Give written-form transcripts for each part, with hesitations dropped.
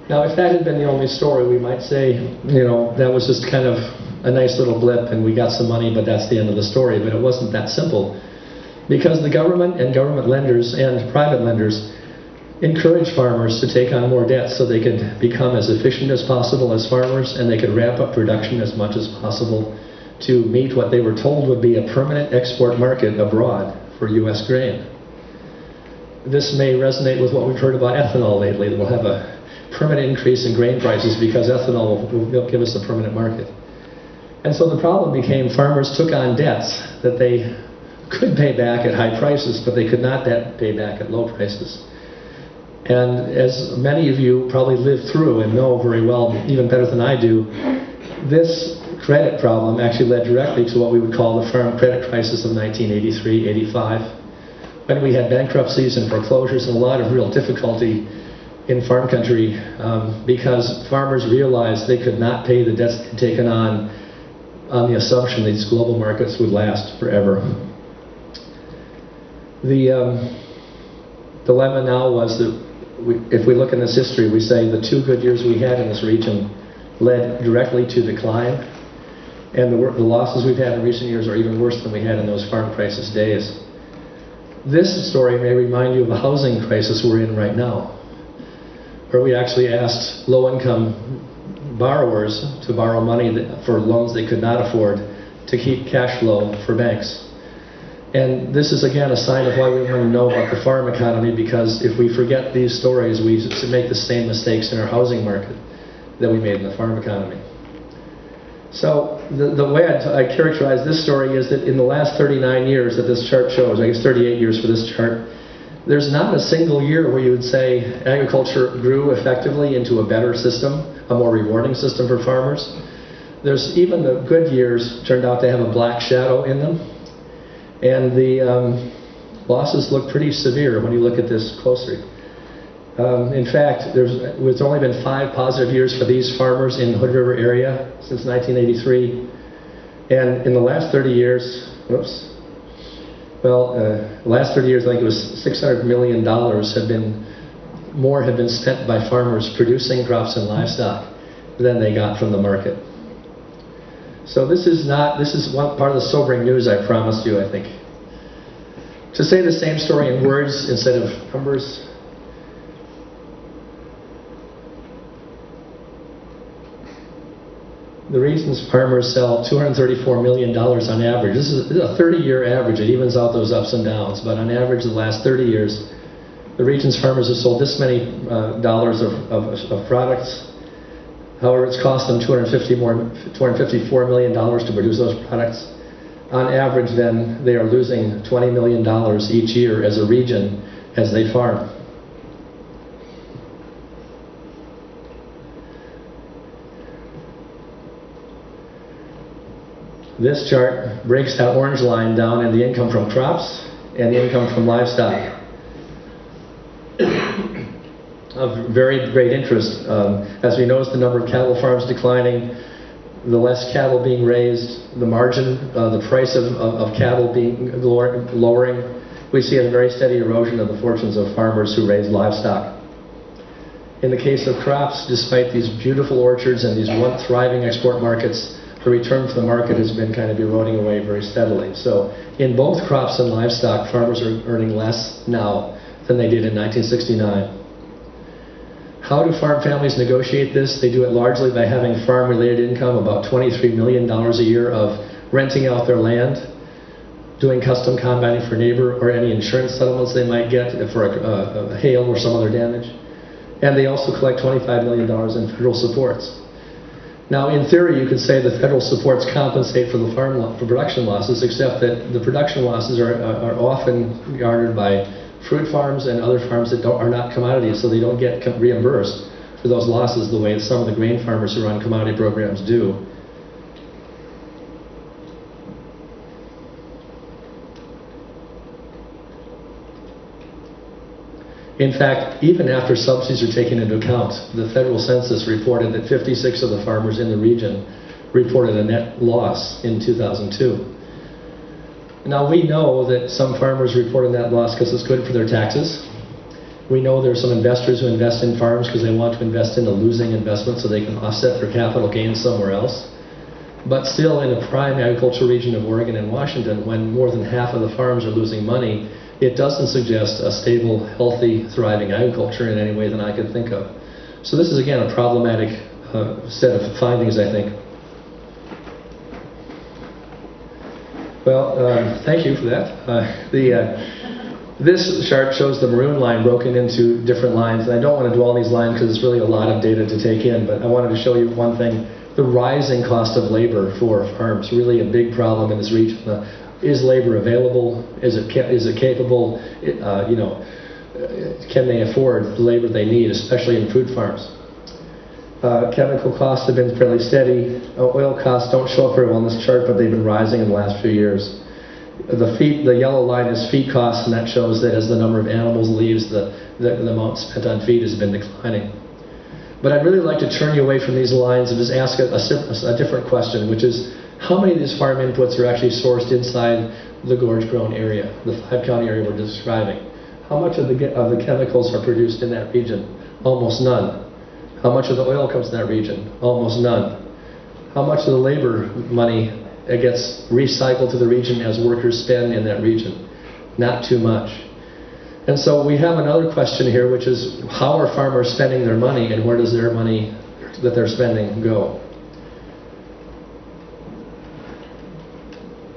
Now, if that had been the only story, we might say, you know, that was just kind of a nice little blip and we got some money, but that's the end of the story. But it wasn't that simple, because the government and government lenders and private lenders encouraged farmers to take on more debt so they could become as efficient as possible as farmers, and they could ramp up production as much as possible to meet what they were told would be a permanent export market abroad for U.S. grain. This may resonate with what we've heard about ethanol lately, that we'll have a permanent increase in grain prices because ethanol will give us a permanent market. And so the problem became farmers took on debts that they could pay back at high prices, but they could not pay back at low prices. And as many of you probably lived through and know very well, even better than I do, this credit problem actually led directly to what we would call the farm credit crisis of 1983-85, when we had bankruptcies and foreclosures and a lot of real difficulty in farm country because farmers realized they could not pay the debts they'd taken on the assumption these global markets would last forever. The dilemma now was that if we look in this history, we say the 2 good years we had in this region led directly to decline, and the losses we've had in recent years are even worse than we had in those farm crisis days. This story may remind you of a housing crisis we're in right now, where we actually asked low-income borrowers to borrow money for loans they could not afford to keep cash flow for banks. And this is again a sign of why we want to know about the farm economy, because if we forget these stories, we make the same mistakes in our housing market that we made in the farm economy. So the way I characterize this story is that in the last 39 years that this chart shows, I guess 38 years for this chart, there's not a single year where you would say agriculture grew effectively into a better system, a more rewarding system for farmers. There's even the good years turned out to have a black shadow in them. And the losses look pretty severe when you look at this closely. In fact, there's only been 5 positive years for these farmers in the Hood River area since 1983. And in the last 30 years, last 30 years, I think it was $600 million have been spent by farmers producing crops and livestock than they got from the market. So this is one part of the sobering news I promised you, I think. To say the same story in words instead of numbers. The reasons farmers sell $234 million on average. This is a 30-year average. It evens out those ups and downs. But on average, the last 30 years, the region's farmers have sold this many dollars of products. However, it's cost them $254 million to produce those products. On average, then, they are losing $20 million each year as a region as they farm. This chart breaks that orange line down in the income from crops and the income from livestock. Of very great interest. As we notice the number of cattle farms declining, the less cattle being raised, the margin, the price of cattle being lowering, we see a very steady erosion of the fortunes of farmers who raise livestock. In the case of crops, despite these beautiful orchards and these once thriving export markets, the return to the market has been kind of eroding away very steadily. So in both crops and livestock, farmers are earning less now than they did in 1969. How do farm families negotiate this? They do it largely by having farm-related income, about $23 million a year of renting out their land, doing custom combining for neighbor or any insurance settlements they might get for a hail or some other damage. And they also collect $25 million in federal supports. Now, in theory, you could say the federal supports compensate for the for production losses, except that the production losses are often garnered by fruit farms and other farms that are not commodities, so they don't get reimbursed for those losses the way some of the grain farmers who run commodity programs do. In fact, even after subsidies are taken into account, the federal census reported that 56 of the farmers in the region reported a net loss in 2002. Now we know that some farmers report a net loss because it's good for their taxes, We know there's some investors who invest in farms because they want to invest in a losing investment so they can offset their capital gains somewhere else. But still, in a prime agricultural region of Oregon and Washington, when more than half of the farms are losing money, it doesn't suggest a stable, healthy, thriving agriculture in any way that I could think of. So this is, again, a problematic set of findings, I think. Well, thank you for that. This chart shows the maroon line broken into different lines. And I don't want to do all these lines because it's really a lot of data to take in, but I wanted to show you one thing. The rising cost of labor for farms, really a big problem in this region. Is labor available? Is it capable? Can they afford the labor they need, especially in food farms? Chemical costs have been fairly steady. Oil costs don't show up very well on this chart, but they've been rising in the last few years. The yellow line is feed costs, and that shows that as the number of animals leaves, the amount spent on feed has been declining. But I'd really like to turn you away from these lines and just ask a different question, which is, how many of these farm inputs are actually sourced inside the gorge-grown area, the 5-county area we're describing? How much of the chemicals are produced in that region? Almost none. How much of the oil comes in that region? Almost none. How much of the labor money gets recycled to the region as workers spend in that region? Not too much. And so we have another question here, which is, how are farmers spending their money, and where does their money that they're spending go?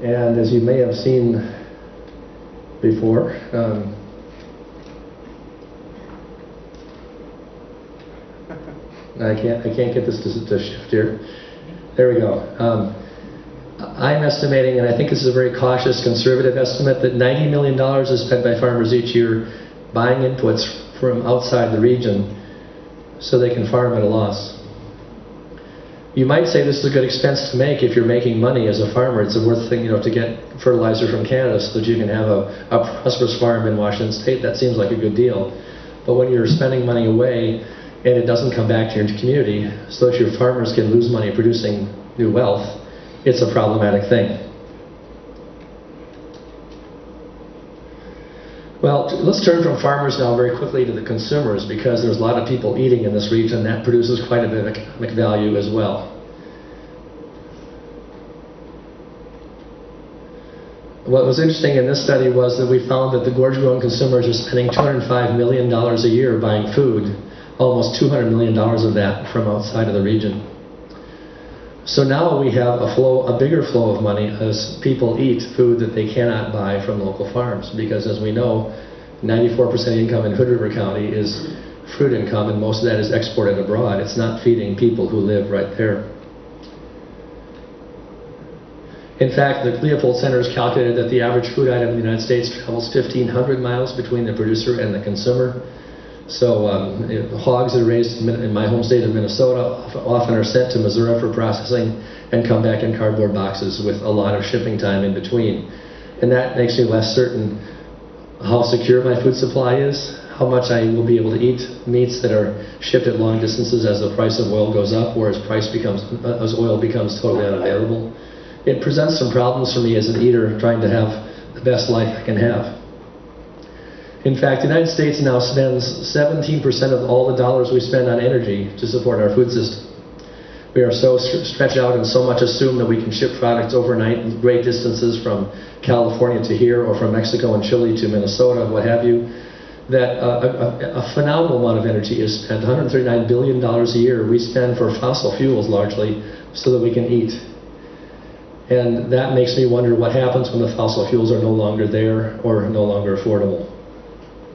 And as you may have seen before, I can't get this to shift here. There we go. I'm estimating, and I think this is a very cautious, conservative estimate, that $90 million is spent by farmers each year buying inputs from outside the region so they can farm at a loss. You might say this is a good expense to make if you're making money as a farmer. It's a worth thing, to get fertilizer from Canada so that you can have a prosperous farm in Washington State. That seems like a good deal. But when you're spending money away and it doesn't come back to your community so that your farmers can lose money producing new wealth, it's a problematic thing. Well, let's turn from farmers now very quickly to the consumers, because there's a lot of people eating in this region. That produces quite a bit of economic value as well. What was interesting in this study was that we found that the gorge-grown consumers are spending $205 million a year buying food, almost $200 million of that from outside of the region. So now we have a bigger flow of money as people eat food that they cannot buy from local farms, because as we know, 94% income in Hood River County is fruit income, and most of that is exported abroad. It's not feeding people who live right there. In fact, the Leopold Center has calculated that the average food item in the United States travels 1,500 miles between the producer and the consumer. So hogs that are raised in my home state of Minnesota often are sent to Missouri for processing and come back in cardboard boxes with a lot of shipping time in between. And that makes me less certain how secure my food supply is, how much I will be able to eat meats that are shipped at long distances as the price of oil goes up, or as oil becomes totally unavailable. It presents some problems for me as an eater trying to have the best life I can have. In fact, the United States now spends 17% of all the dollars we spend on energy to support our food system. We are so stretched out and so much assume that we can ship products overnight great distances from California to here, or from Mexico and Chile to Minnesota, what have you, that a phenomenal amount of energy is spent. $139 billion a year we spend for fossil fuels largely so that we can eat. And that makes me wonder what happens when the fossil fuels are no longer there or no longer affordable.